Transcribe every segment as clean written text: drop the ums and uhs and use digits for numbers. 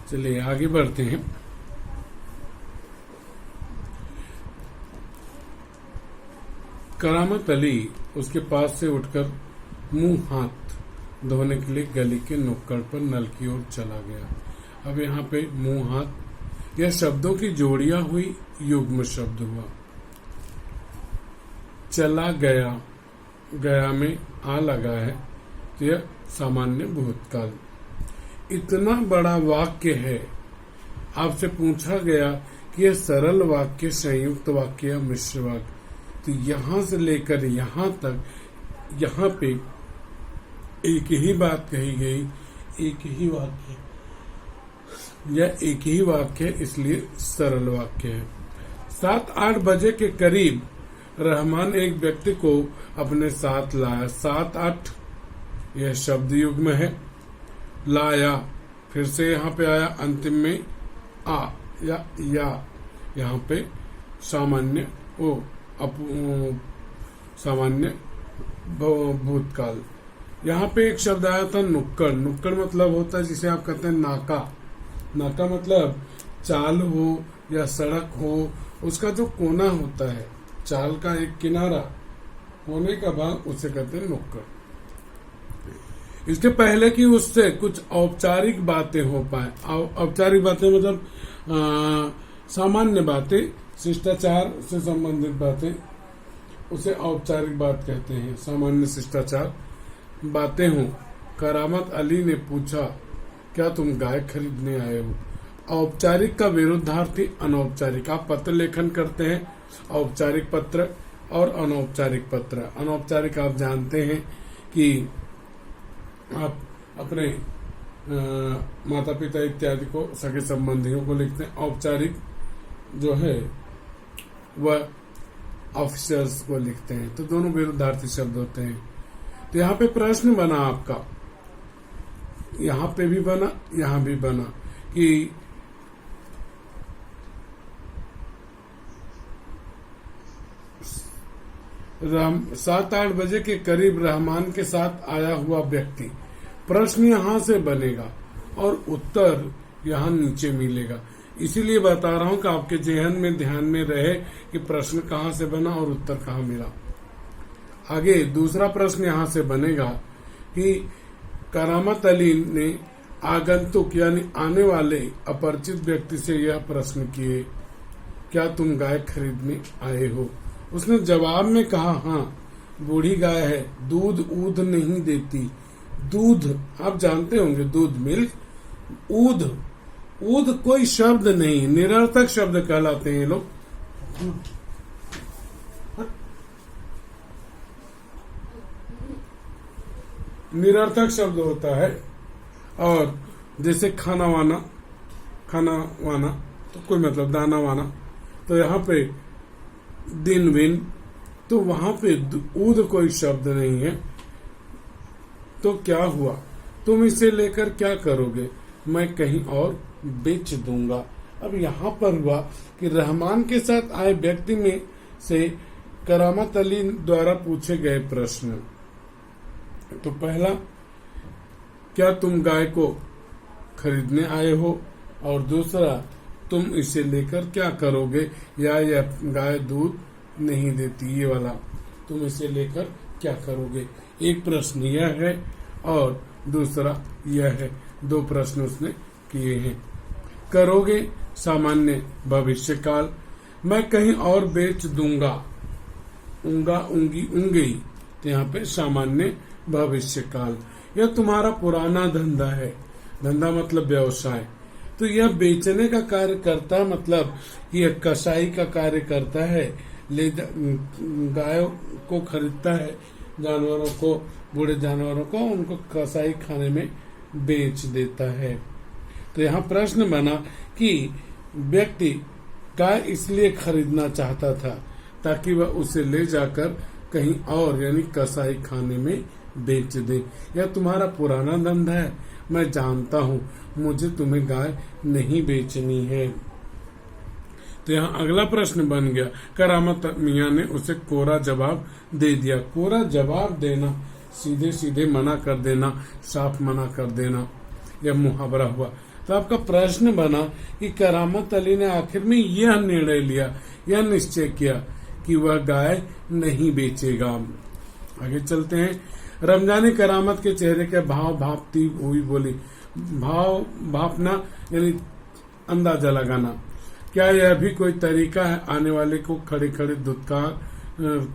चलिए आगे बढ़ते हैं। करामत अली उसके पास से उठकर मुंह हाथ धोने के लिए गली के नुक्कड़ पर नल की ओर चला गया। अब यहाँ पे मुंह हाथ यह शब्दों की जोड़ियां हुई युग्म शब्द हुआ। चला गया, गया में आ लगा है तो यह सामान्य भूतकाल। इतना बड़ा वाक्य है, आपसे पूछा गया कि यह सरल वाक्य, संयुक्त वाक्य या मिश्र वाक्य, तो यहां से लेकर यहां तक यहाँ पे एक ही बात कही गई, एक ही वाक्य, यह एक ही वाक्य है, इसलिए सरल वाक्य है। 7-8 बजे के करीब रहमान एक व्यक्ति को अपने साथ लाया। 7-8 यह शब्द युग्म है। लाया फिर से यहाँ पे आया, अंतिम में आ या यहाँ पे सामान्य सामान्य भूतकाल। यहाँ पे एक शब्द आया था नुक्कड़। नुक्कड़ मतलब होता है जिसे आप कहते हैं नाका। नाका मतलब चाल हो या सड़क हो, उसका जो कोना होता है, चाल का एक किनारा होने का भाग, उसे कहते हैं नुक्कड़। इसके पहले कि उससे कुछ औपचारिक बातें हो पाए। औपचारिक बातें मतलब सामान्य बातें, शिष्टाचार से संबंधित बातें, उसे औपचारिक बात कहते हैं। सामान्य शिष्टाचार बातें हों। करामत अली ने पूछा, क्या तुम गाय खरीदने आए हो? औपचारिक का विरुद्धार्थी अनौपचारिक। आप पत्र लेखन करते हैं, औपचारिक पत्र और अनौपचारिक पत्र। अनौपचारिक आप जानते हैं कि आप अपने माता पिता इत्यादि को, सगे संबंधियों को लिखते हैं। औपचारिक जो है वह ऑफिसर्स को लिखते हैं। तो दोनों विरुद्धार्थी शब्द होते हैं। तो यहाँ पे प्रश्न बना आपका, यहाँ पे भी बना, यहाँ भी बना कि 7-8 बजे के करीब रहमान के साथ आया हुआ व्यक्ति। प्रश्न यहाँ से बनेगा और उत्तर यहाँ नीचे मिलेगा। इसीलिए बता रहा हूं कि आपके जेहन में ध्यान में रहे कि प्रश्न कहाँ से बना और उत्तर कहाँ मिला। आगे दूसरा प्रश्न यहाँ से बनेगा कि करामत अली ने आगंतुक यानी आने वाले अपरिचित व्यक्ति से यह प्रश्न किए, क्या तुम गाय खरीदने आए हो? उसने जवाब में कहा, हाँ, बूढ़ी गाय है, दूध ऊध नहीं देती। दूध आप जानते होंगे, दूध मिल्क। ऊध, ऊध कोई शब्द नहीं, निरर्थक शब्द कहलाते हैं ये लोग। निरर्थक शब्द होता है। और जैसे खाना वाना, खाना वाना तो कोई मतलब दाना वाना, तो यहाँ पे दिन विन, तो वहां पे ऊद कोई शब्द नहीं है। तो क्या हुआ, तुम इसे लेकर क्या करोगे? मैं कहीं और बेच दूंगा। अब यहाँ पर हुआ कि रहमान के साथ आए व्यक्ति में से करामत अली द्वारा पूछे गए प्रश्न। तो पहला, क्या तुम गाय को खरीदने आए हो? और दूसरा, तुम इसे लेकर क्या करोगे? या यह गाय दूध नहीं देती, ये वाला, तुम इसे लेकर क्या करोगे? एक प्रश्न यह है और दूसरा यह है। 2 प्रश्न उसने किए हैं। करोगे सामान्य भविष्य काल, मैं कहीं और बेच दूंगा। ऊंगा, ऊंगी, ऊंगी, तो यहाँ पे सामान्य भविष्य काल। यह तुम्हारा पुराना धंधा है। धंधा मतलब व्यवसाय। तो यह बेचने का कार्य करता है, मतलब यह कसाई का कार्य करता है। ले गायों को खरीदता है, जानवरों को, बूढ़े जानवरों को, उनको कसाई खाने में बेच देता है। तो यहाँ प्रश्न बना कि व्यक्ति गाय इसलिए खरीदना चाहता था ताकि वह उसे ले जाकर कहीं और यानी कसाई खाने में बेच दे। यह तुम्हारा पुराना धंधा है, मैं जानता हूँ, मुझे तुम्हें गाय नहीं बेचनी है। तो यहाँ अगला प्रश्न बन गया। करामत मियाँ ने उसे कोरा जवाब दे दिया। कोरा जवाब देना, सीधे सीधे मना कर देना, साफ मना कर देना, यह मुहावरा हुआ। तो आपका प्रश्न बना कि करामत अली ने आखिर में यह निर्णय लिया, यह निश्चय किया कि वह गाय नहीं बेचेगा। आगे चलते हैं। रमजानी करामत के चेहरे के भाव भापती हुई बोली। भाव भापना यानी अंदाजा लगाना। क्या यह भी कोई तरीका है? आने वाले को खड़े खड़े दुत्कार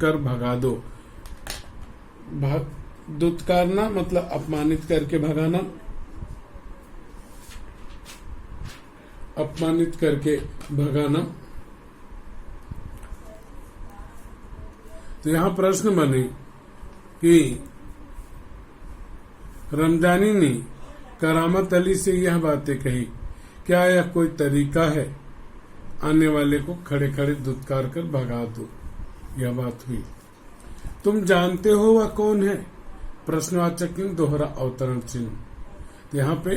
कर भगा दो। दुत्कारना मतलब अपमानित करके भगाना, अपमानित करके भगाना। तो यहां प्रश्न बने कि रमजानी ने करामत अली से यह बातें कही, क्या यह कोई तरीका है? आने वाले को खड़े खड़े दुत्कार कर भगा दो। यह बात हुई। तुम जानते हो वह कौन है? प्रश्नवाचक चिन्ह दोहरा अवतरण चिन्ह। यहाँ पे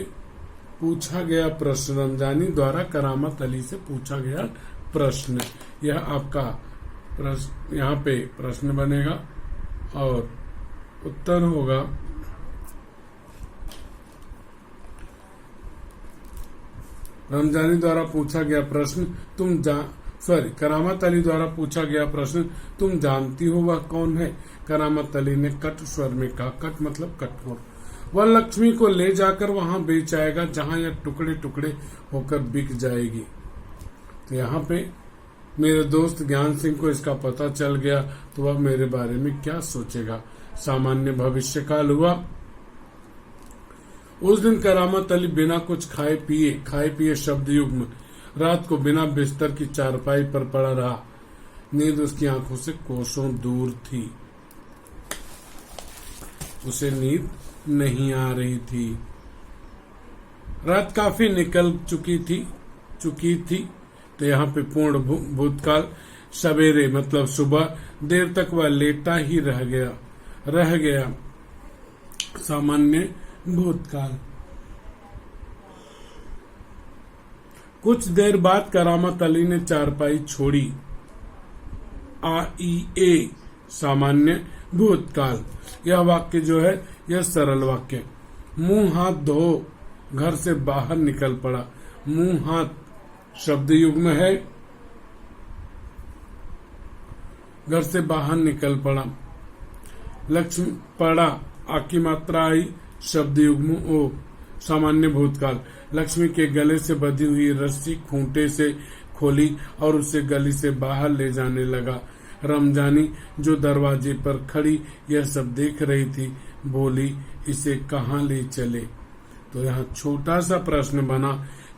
पूछा गया प्रश्न, रमजानी द्वारा करामत अली से पूछा गया प्रश्न। यह आपका प्रश्न, यहाँ पे प्रश्न बनेगा और उत्तर होगा रमजानी द्वारा पूछा गया प्रश्न करामत अली द्वारा पूछा गया प्रश्न, तुम जानती हो वह कौन है? करामत अली ने कट स्वर में कहा। कट मतलब कठोर। वह लक्ष्मी को ले जाकर वहां बेच आएगा जहां यह टुकड़े टुकड़े होकर बिक जाएगी। तो यहाँ पे मेरे दोस्त ज्ञान सिंह को इसका पता चल गया तो वह मेरे बारे में क्या सोचेगा। सामान्य भविष्य काल हुआ। उस दिन करामत अली बिना कुछ खाए पिए शब्द युग्म रात को बिना बिस्तर की चारपाई पर पड़ा रहा। नींद उसकी आंखों से कोसों दूर थी। उसे नींद नहीं आ रही थी। रात काफी निकल चुकी थी। तो यहाँ पे पूर्ण भूतकाल। सवेरे मतलब सुबह देर तक वह लेटा ही रह गया। सामान्य भूतकाल। कुछ देर बाद करामत अली ने चारपाई छोड़ी। आईए सामान्य भूतकाल। यह वाक्य जो है यह सरल वाक्य। मुंह हाथ धो घर से बाहर निकल पड़ा। मुंह हाथ शब्द युग्म है। घर से बाहर निकल पड़ा। लक्ष्मी पड़ा आकी मात्रा आई शब्द युग्म ओ सामान्य भूतकाल। लक्ष्मी के गले से बंधी हुई रस्सी खूंटे से खोली और उसे गली से बाहर ले जाने लगा। रमजानी जो दरवाजे पर खड़ी यह सब देख रही थी बोली, इसे कहाँ ले चले? तो यहाँ छोटा सा प्रश्न बना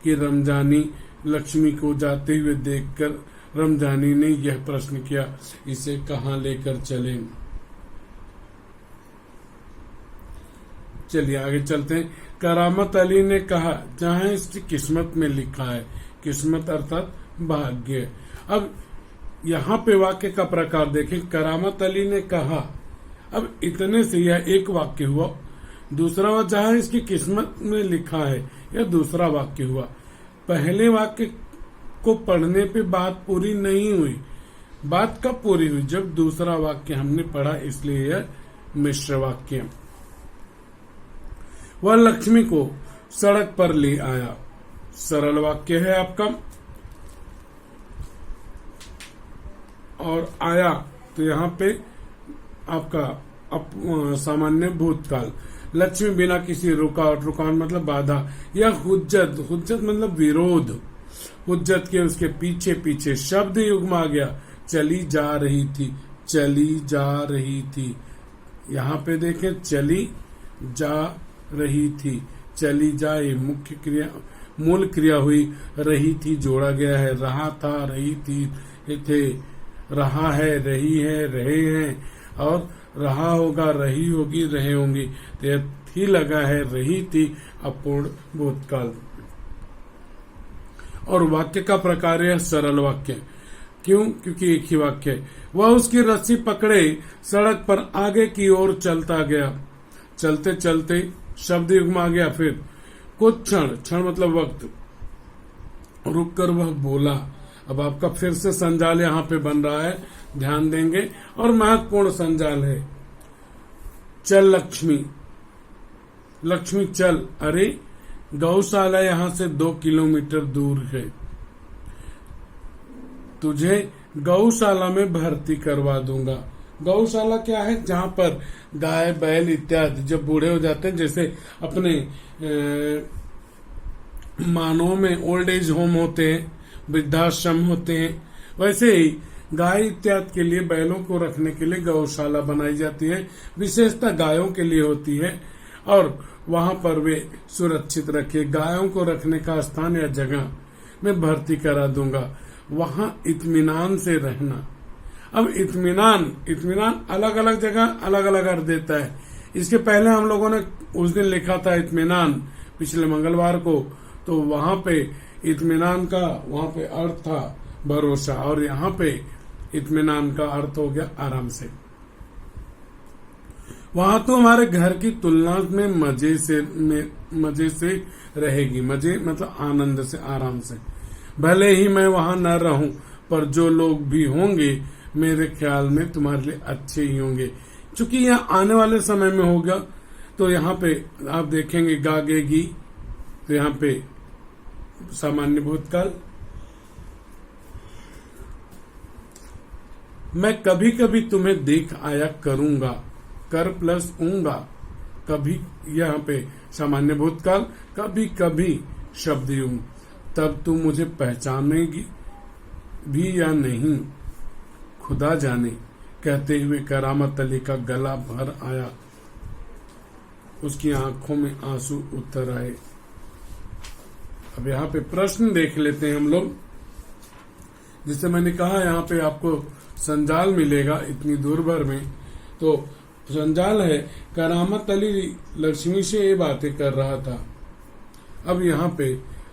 कि रमजानी लक्ष्मी को जाते हुए देखकर रमजानी ने यह प्रश्न किया, इसे कहाँ लेकर चले? चलिए आगे चलते हैं। करामत अली ने कहा, जहां इसकी किस्मत में लिखा है। किस्मत अर्थात भाग्य। अब यहाँ पे वाक्य का प्रकार देखें। करामत अली ने कहा, अब इतने से यह एक वाक्य हुआ। दूसरा वाक्य जहां इसकी किस्मत में लिखा है, यह दूसरा वाक्य हुआ। पहले वाक्य को पढ़ने पे बात पूरी नहीं हुई। बात कब पूरी हुई? जब दूसरा वाक्य हमने पढ़ा, इसलिए यह मिश्र वाक्य। वह लक्ष्मी को सड़क पर ले आया। सरल वाक्य है आपका। और आया तो यहाँ पे आपका सामान्य भूतकाल। लक्ष्मी बिना किसी रुकावट मतलब बाधा या हुज्जत मतलब विरोध। हुज्जत के उसके पीछे पीछे शब्द युग्म आ गया। चली जा रही थी। यहाँ पे देखें, चली जा रही थी। चली जाए मुख्य क्रिया, मूल क्रिया हुई। रही थी जोड़ा गया है। रहा था, रही थी, थे, रहा है, रही है, रहे हैं और रहा होगा, रही होगी, रहे होंगी। तो थी लगा है, रही थी अपूर्ण भूतकाल। और वाक्य का प्रकार है सरल वाक्य। क्यों? क्योंकि एक ही वाक्य है। वह उसकी रस्सी पकड़े सड़क पर आगे की ओर चलता गया। चलते चलते शब्द युग्म आ गया। फिर कुछ क्षण मतलब वक्त रुककर वह बोला। अब आपका फिर से संजाल यहाँ पे बन रहा है, ध्यान देंगे, और महत्वपूर्ण संजाल है। चल लक्ष्मी, लक्ष्मी चल। अरे गौशाला यहाँ से 2 किलोमीटर दूर है, तुझे गौशाला में भर्ती करवा दूंगा। गौशाला क्या है? जहाँ पर गाय बैल इत्यादि जब बूढ़े हो जाते हैं, जैसे अपने मानव में ओल्ड एज होम होते हैं, वृद्धाश्रम होते हैं, वैसे ही गाय इत्यादि के लिए, बैलों को रखने के लिए गौशाला बनाई जाती है। विशेषतः गायों के लिए होती है और वहां पर वे सुरक्षित रखे। गायों को रखने का स्थान या जगह मैं भर्ती करा दूंगा, वहां इत्मीनान से रहना। अब इत्मीनान अलग अलग जगह अलग अलग अर्थ देता है। इसके पहले हम लोगों ने उस दिन लिखा था इत्मीनान, पिछले मंगलवार को, तो वहां पे इत्मीनान का वहां पे अर्थ था भरोसा, और यहाँ पे इत्मीनान का अर्थ हो गया आराम से। वहां तो हमारे घर की तुलना में मजे से रहेगी। मजे मतलब आनंद से, आराम से। भले ही मैं वहां न रहूं, पर जो लोग भी होंगे मेरे ख्याल में तुम्हारे लिए अच्छे ही होंगे। चूंकि यह आने वाले समय में होगा, तो यहाँ पे आप देखेंगे गागेगी, तो यहाँ पे सामान्य भूतकाल। मैं कभी कभी तुम्हें देख आया करूंगा, कर प्लस ऊंगा, कभी यहाँ पे सामान्य भूतकाल, कभी कभी शब्द यूं, तब तुम मुझे पहचानेगी भी या नहीं खुदा जाने। कहते हुए करामत अली का गला भर आया, उसकी आंखों में आंसू उतर आए। अब यहाँ पे प्रश्न देख लेते हैं हम लोग। जिससे मैंने कहा यहाँ पे आपको संजाल मिलेगा इतनी दूर भर में, तो संजाल है करामत अली लक्ष्मी से ये बातें कर रहा था। अब यहाँ पे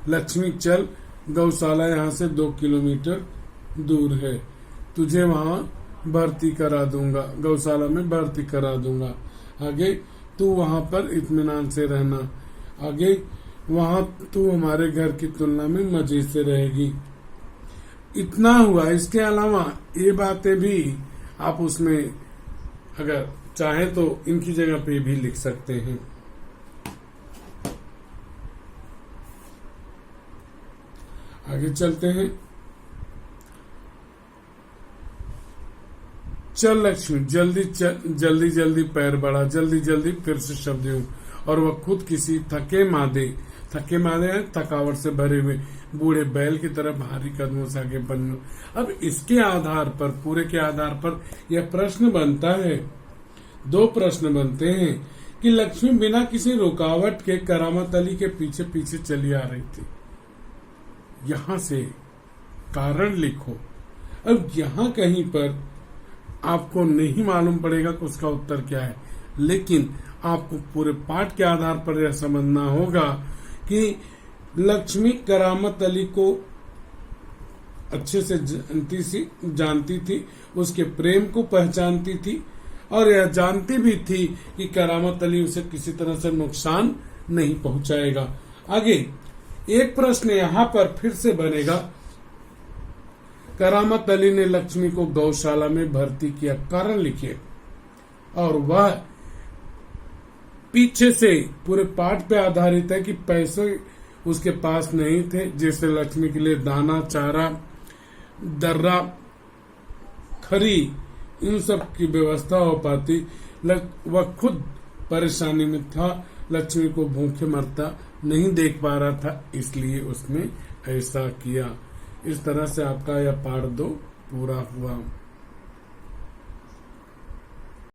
लक्ष्मी चल, गौशाला यहाँ से 2 किलोमीटर दूर है, तुझे वहां भर्ती करा दूंगा, गौशाला में भर्ती करा दूंगा। आगे तू वहां पर इत्मीनान से रहना। आगे वहां तू हमारे घर की तुलना में मजे से रहेगी। इतना हुआ। इसके अलावा ये बातें भी आप उसमें अगर चाहें तो इनकी जगह पे भी लिख सकते हैं। आगे चलते हैं। चल लक्ष्मी, जल्दी जल्दी पैर बढ़ा, जल्दी फिर से शब्द यूं, और वह खुद किसी थके मादे हैं थकावट से भरे हुए बूढ़े बैल की तरह भारी कदमों से आगे बढ़ने। अब इसके आधार पर, पूरे के आधार पर यह प्रश्न बनता है, 2 प्रश्न बनते हैं कि लक्ष्मी बिना किसी रुकावट के करामत अली के पीछे पीछे चली आ रही थी। यहां से कारण लिखो। अब यहां कहीं पर आपको नहीं मालूम पड़ेगा कि उसका उत्तर क्या है, लेकिन आपको पूरे पाठ के आधार पर यह समझना होगा कि लक्ष्मी करामत अली को अच्छे से जानती थी, उसके प्रेम को पहचानती थी, और यह जानती भी थी कि करामत अली उसे किसी तरह से नुकसान नहीं पहुंचाएगा। आगे एक प्रश्न यहाँ पर फिर से बनेगा, करामत अली ने लक्ष्मी को गौशाला में भर्ती किया, कारण लिखिए। और वह पीछे से पूरे पाठ पे आधारित है कि पैसे उसके पास नहीं थे, जैसे लक्ष्मी के लिए दाना, चारा, दर्रा, खरी, इन सब की व्यवस्था हो पाती। वह खुद परेशानी में था, लक्ष्मी को भूखे मरता नहीं देख पा रहा था, इसलिए उसने ऐसा किया। इस तरह से आपका यह पाठ 2 पूरा हुआ।